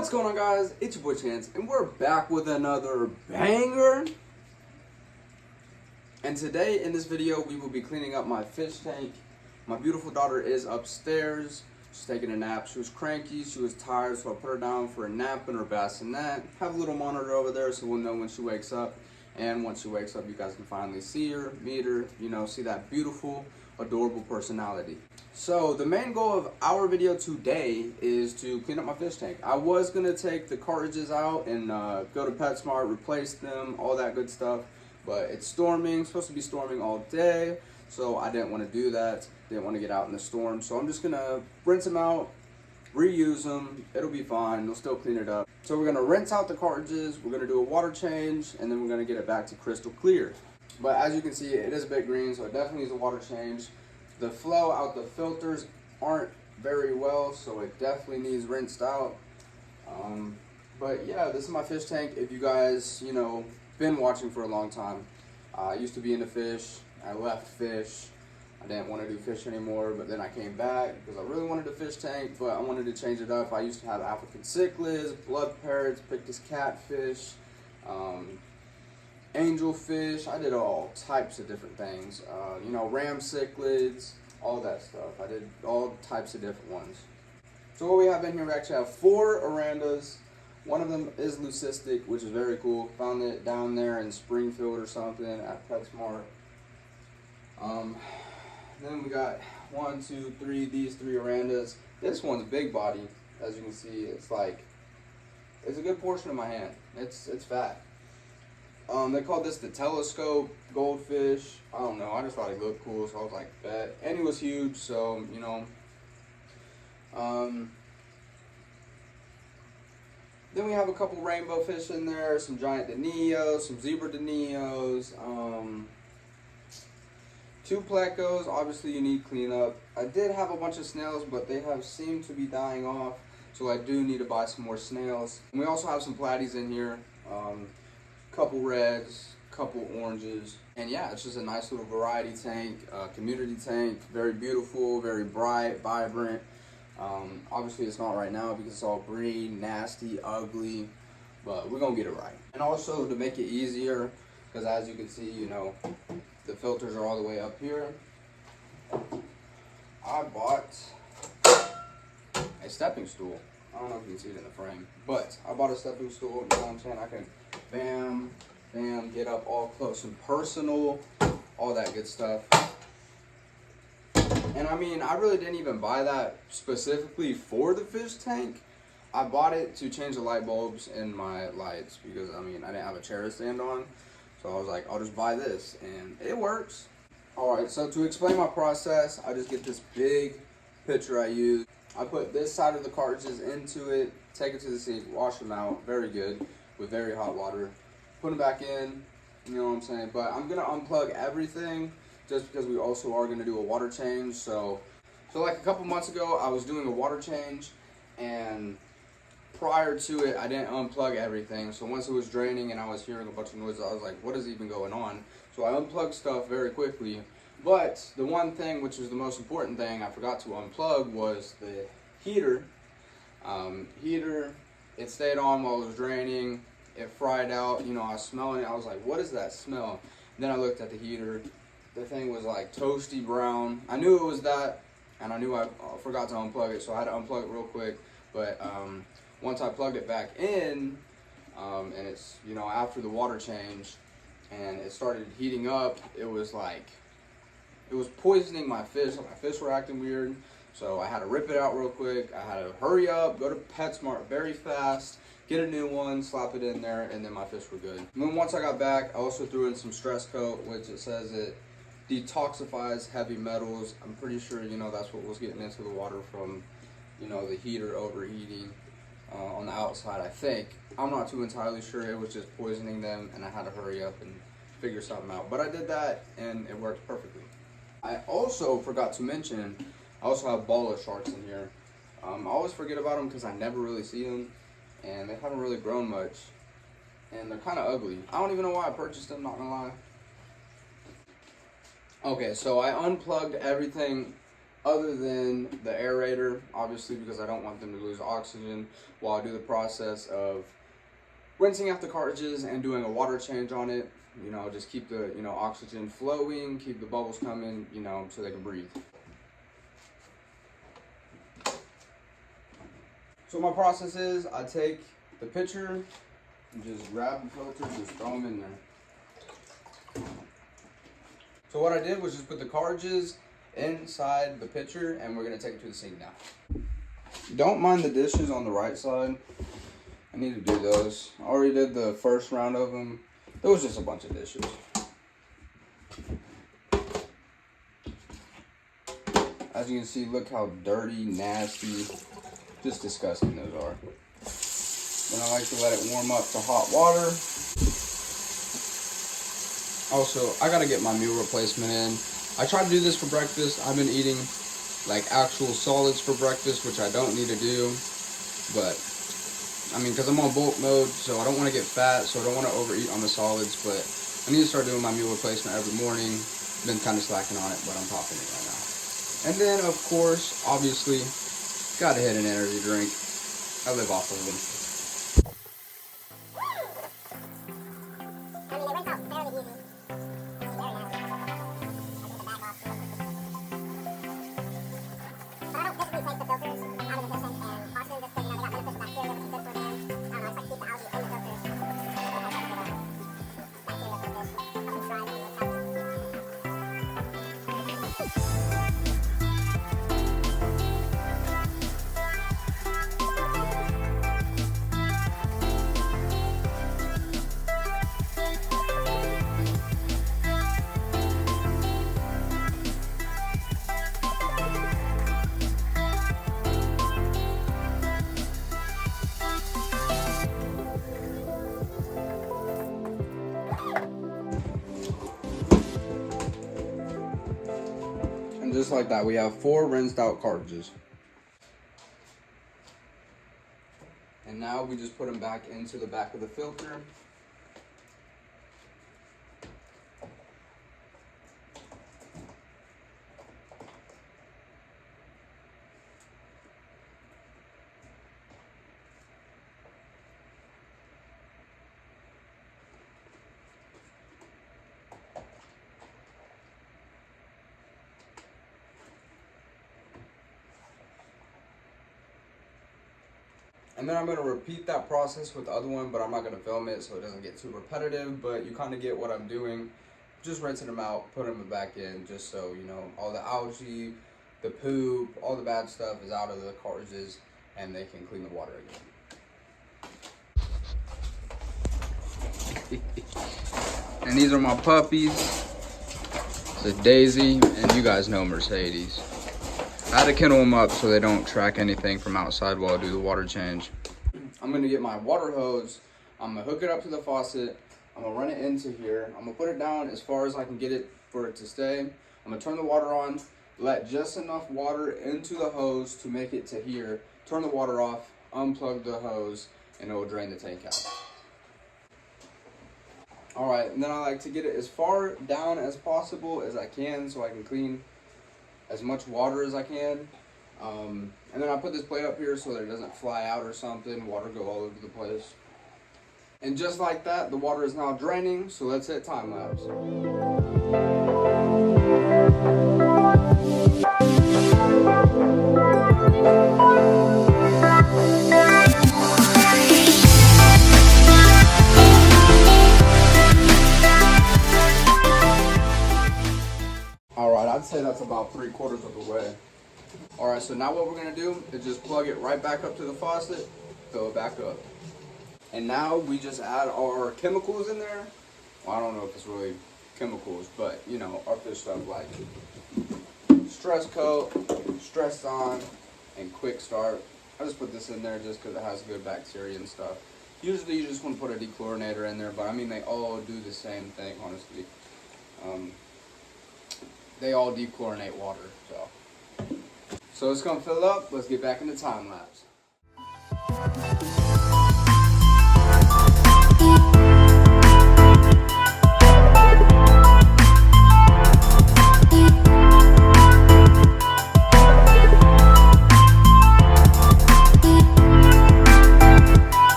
What's going on, guys? It's your boy Chance, and we're back with another banger. And today in this video, we will be cleaning up my fish tank. My beautiful daughter is upstairs. She's taking a nap. She was cranky, she was tired, so I put her down for a nap in her bassinet. Have a little monitor over there so we'll know when she wakes up. And once she wakes up, you guys can finally see her, meet her, see that beautiful, adorable personality. So the main goal of our video today is to clean up my fish tank. I was going to take the cartridges out and go to PetSmart, replace them, all that good stuff. But it's storming, supposed to be storming all day, so I didn't want to do that. Didn't want to get out in the storm. So I'm just going to rinse them out, reuse them. It'll be fine. We'll still clean it up. So we're going to rinse out the cartridges. We're going to do a water change, and then we're going to get it back to crystal clear. But as you can see, it is a bit green, so it definitely needs a water change. The flow out the filters aren't very well, so it definitely needs rinsed out. But yeah, this is my fish tank. If you guys, been watching for a long time, I used to be into fish. I left fish. I didn't want to do fish anymore, but then I came back because I really wanted a fish tank, but I wanted to change it up. I used to have African cichlids, blood parrots, pictus catfish, angelfish. I did all types of different things. Ram cichlids, all that stuff. I did all types of different ones. So what we have in here, we actually have 4 Arandas. One of them is leucistic, which is very cool. Found it down there in Springfield or something at PetSmart. Then we got 1, 2, 3, these 3 Arandas. This one's big body, as you can see. It's a good portion of my hand. It's fat. They called this the telescope goldfish. I don't know, I just thought he looked cool, so I was like, bet. And he was huge, so, Then we have a couple rainbow fish in there, some giant denios, some zebra denios, 2 plecos. Obviously you need cleanup. I did have a bunch of snails, but they have seemed to be dying off, so I do need to buy some more snails. And we also have some platies in here, couple reds, couple oranges, and yeah, it's just a nice little variety tank, community tank. Very beautiful, very bright, vibrant. Obviously it's not right now because it's all green, nasty, ugly, but we're gonna get it right. And also to make it easier, because as you can see, the filters are all the way up here, I bought a stepping stool. I don't know if you can see it in the frame, but I bought a stepping stool. You know what I'm saying? I can bam, bam, get up all close and personal, all that good stuff. And I mean, I really didn't even buy that specifically for the fish tank. I bought it to change the light bulbs in my lights because, I didn't have a chair to stand on. So I was like, I'll just buy this, and it works. Alright, so to explain my process, I just get this big pitcher I use. I put this side of the cartridges into it, take it to the sink, wash them out, very good, with very hot water. Put them back in, you know what I'm saying? But I'm going to unplug everything just because we also are going to do a water change. So like a couple months ago, I was doing a water change, and prior to it, I didn't unplug everything. So once it was draining and I was hearing a bunch of noises, I was like, what is even going on? So I unplugged stuff very quickly. But the one thing, which was the most important thing I forgot to unplug, was the heater. It stayed on while it was draining. It fried out. I was smelling it. I was like, what is that smell? And then I looked at the heater. The thing was like toasty brown. I knew it was that, and I knew I forgot to unplug it, so I had to unplug it real quick. But once I plugged it back in, and it's, after the water change, and it started heating up, it was poisoning my fish. My fish were acting weird, so I had to rip it out real quick. I had to hurry up, go to PetSmart very fast, get a new one, slap it in there, and then my fish were good. And then once I got back, I also threw in some stress coat, which it says it detoxifies heavy metals. I'm pretty sure, that's what was getting into the water from, the heater overheating on the outside, I think. I'm not too entirely sure. It was just poisoning them, and I had to hurry up and figure something out. But I did that, and it worked perfectly. I also forgot to mention, I also have bala sharks in here. I always forget about them because I never really see them, and they haven't really grown much, and they're kind of ugly. I don't even know why I purchased them, not gonna lie. Okay, so I unplugged everything other than the aerator, obviously, because I don't want them to lose oxygen while I do the process of rinsing out the cartridges and doing a water change on it. You know, just keep the, you know, oxygen flowing, keep the bubbles coming, you know, so they can breathe. So my process is, I take the pitcher and just grab the filter, just throw them in there. So what I did was just put the cartridges inside the pitcher, and we're gonna take it to the sink now. Don't mind the dishes on the right side. I need to do those. I already did the first round of them. There was just a bunch of dishes. As you can see, look how dirty, nasty, just disgusting those are. Then I like to let it warm up to hot water. Also, I gotta get my meal replacement in. I try to do this for breakfast. I've been eating like actual solids for breakfast, which I don't need to do, but I mean, because I'm on bulk mode, so I don't want to get fat, so I don't want to overeat on the solids, but I need to start doing my meal replacement every morning. Been kind of slacking on it, but I'm popping it right now. And then, of course, obviously, gotta hit an energy drink. I live off of them. And just like that, we have 4 rinsed out cartridges. And now we just put them back into the back of the filter. And then I'm going to repeat that process with the other one, but I'm not going to film it so it doesn't get too repetitive, but you kind of get what I'm doing. Just rinsing them out, putting them back in, just so, you know, all the algae, the poop, all the bad stuff is out of the cartridges, and they can clean the water again. And these are my puppies. The Daisy, and you guys know Mercedes. I had to kennel them up so they don't track anything from outside while I do the water change. I'm gonna get my water hose. I'm gonna hook it up to the faucet. I'm gonna run it into here. I'm gonna put it down as far as I can get it for it to stay. I'm gonna turn the water on, let just enough water into the hose to make it to here. Turn the water off, unplug the hose, and it will drain the tank out. All right, and then I like to get it as far down as possible as I can so I can clean as much water as I can. And then I put this plate up here so that it doesn't fly out or something, water go all over the place. And just like that, the water is now draining, so let's hit time lapse. I'd say that's about 3/4 of the way. Alright, so now what we're going to do is just plug it right back up to the faucet, fill it back up. And now we just add our chemicals in there. Well, I don't know if it's really chemicals, but you know, our fish stuff like Stress Coat, Stress On, and Quick Start. I just put this in there just because it has good bacteria and stuff. Usually you just want to put a dechlorinator in there, but I mean they all do the same thing, honestly. They all dechlorinate water, so it's gonna fill up. Let's get back into time lapse.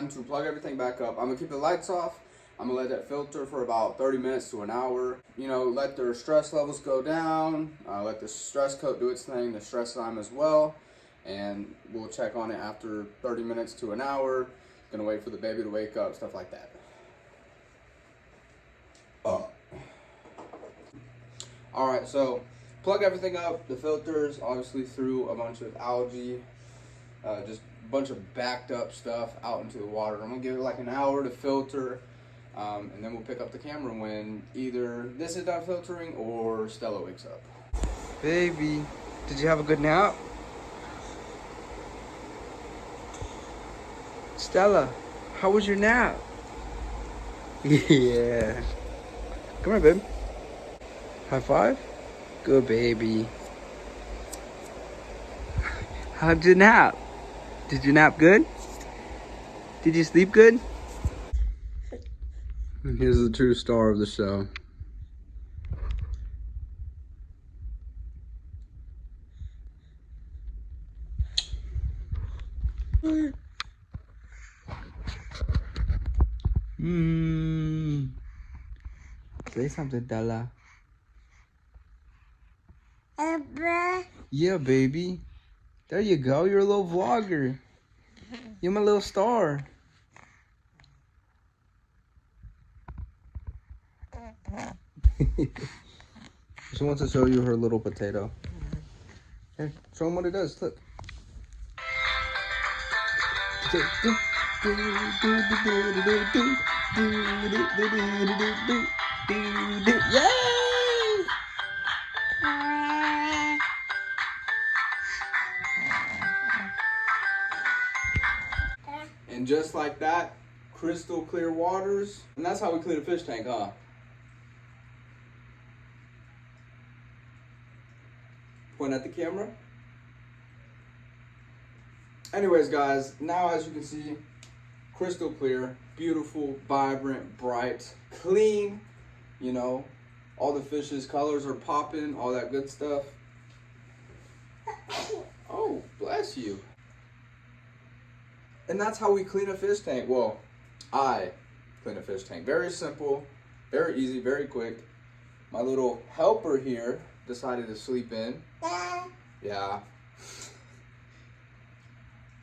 time to plug everything back up. I'm gonna keep the lights off. I'm gonna let that filter for about 30 minutes to an hour. You know, let their stress levels go down. Let the stress coat do its thing, the stress lime as well. And we'll check on it after 30 minutes to an hour. Gonna wait for the baby to wake up, stuff like that. All right, so plug everything up. The filters obviously threw a bunch of algae, just a bunch of backed up stuff out into the water. I'm gonna give it like an hour to filter, and then we'll pick up the camera when either this is done filtering or Stella wakes up. Baby, did you have a good nap? Stella, how was your nap? Yeah. Come here, babe. High five. Good baby. How'd you nap? Did you nap good? Did you sleep good? Here's the true star of the show. Say something, Della. Yeah, baby. There you go. You're a little vlogger. You're my little star. She wants to show you her little potato. Here, show them what it does. Look. Yay! And just like that, crystal clear waters. And that's how we clean a fish tank, huh? Point at the camera. Anyways, guys, now as you can see, crystal clear, beautiful, vibrant, bright, clean. You know, all the fish's colors are popping, all that good stuff. Oh, bless you. And that's how we clean a fish tank. Well, I clean a fish tank. Very simple, very easy, very quick. My little helper here decided to sleep in. Yeah.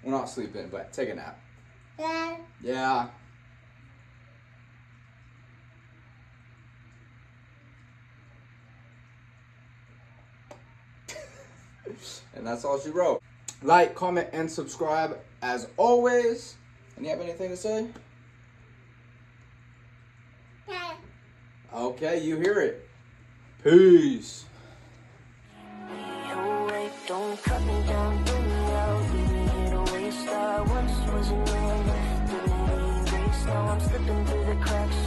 Well, not sleep in, but take a nap. Yeah. And that's all she wrote. Like, comment, and subscribe as always. And you have anything to say? Okay, you hear it. Peace. Don't cut me down, bring me out, leave me here to waste. I once was a man, now I'm slipping through the cracks.